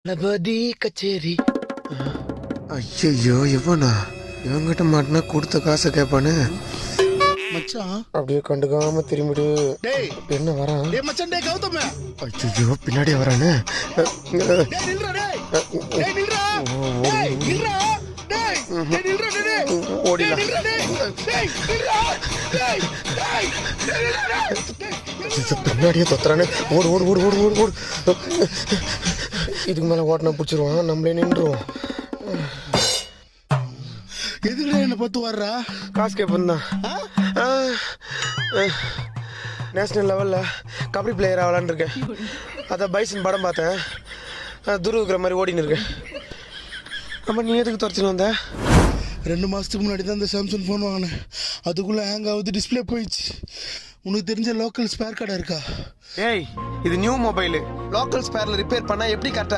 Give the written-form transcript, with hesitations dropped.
தளபதி கச்சேரி. ஐயோ இவனா இவங்கிட்ட மாட்டினா கொடுத்த காசை கேட்பானு மச்சான் அப்படியே கண்டுக்காம திரும்பிடு. டேய் என்ன வரான்? டேய் மச்சான் டேய் கௌதம் ஐயோ பின்னாடியே வரானு. டேய் நில்றா டேய் நில்றா டேய் நில்றா டேய் டேய் நில்றா டேய் ஓடிடலாம். நில்றா டேய் டேய் நில்றா டேய் டேய் நில்றா ஐயோ, பின்னாடியே தொத்துறானு. ஓடு ஓடு ஓடு ஓடு ஓடு ஓடு. இதுக்கு மேலே ஓட்டினா பிடிச்சிருவான், நம்மளே நின்றுவோம். எதுக்குடா என்ன பார்த்து வர்றா? காசு கேட்பேன் தான். நேஷ்னல் லெவலில் கபடி பிளேயர் ஆகலான்னு இருக்கேன். அதான் பைசன் படம் பார்த்தேன், துருவுக்கிற மாதிரி ஓடின்னு இருக்கேன். ஆமாம், நீ எதுக்கு துரச்சின்னு வந்த? 2 மாதத்துக்கு முன்னாடி தான் இந்த சாம்சங் ஃபோன் வாங்கினேன். அதுக்குள்ளே ஹேங் ஆகுது, டிஸ்பிளே போயிடுச்சு. உனக்கு தெரிஞ்ச லோக்கல் ஸ்பேர் கடை இருக்கா? ஏய், இது நியூ மொபைலு. லோக்கல் ஸ்பேரில் ரிப்பேர் பண்ணால் எப்படி கரெக்டாக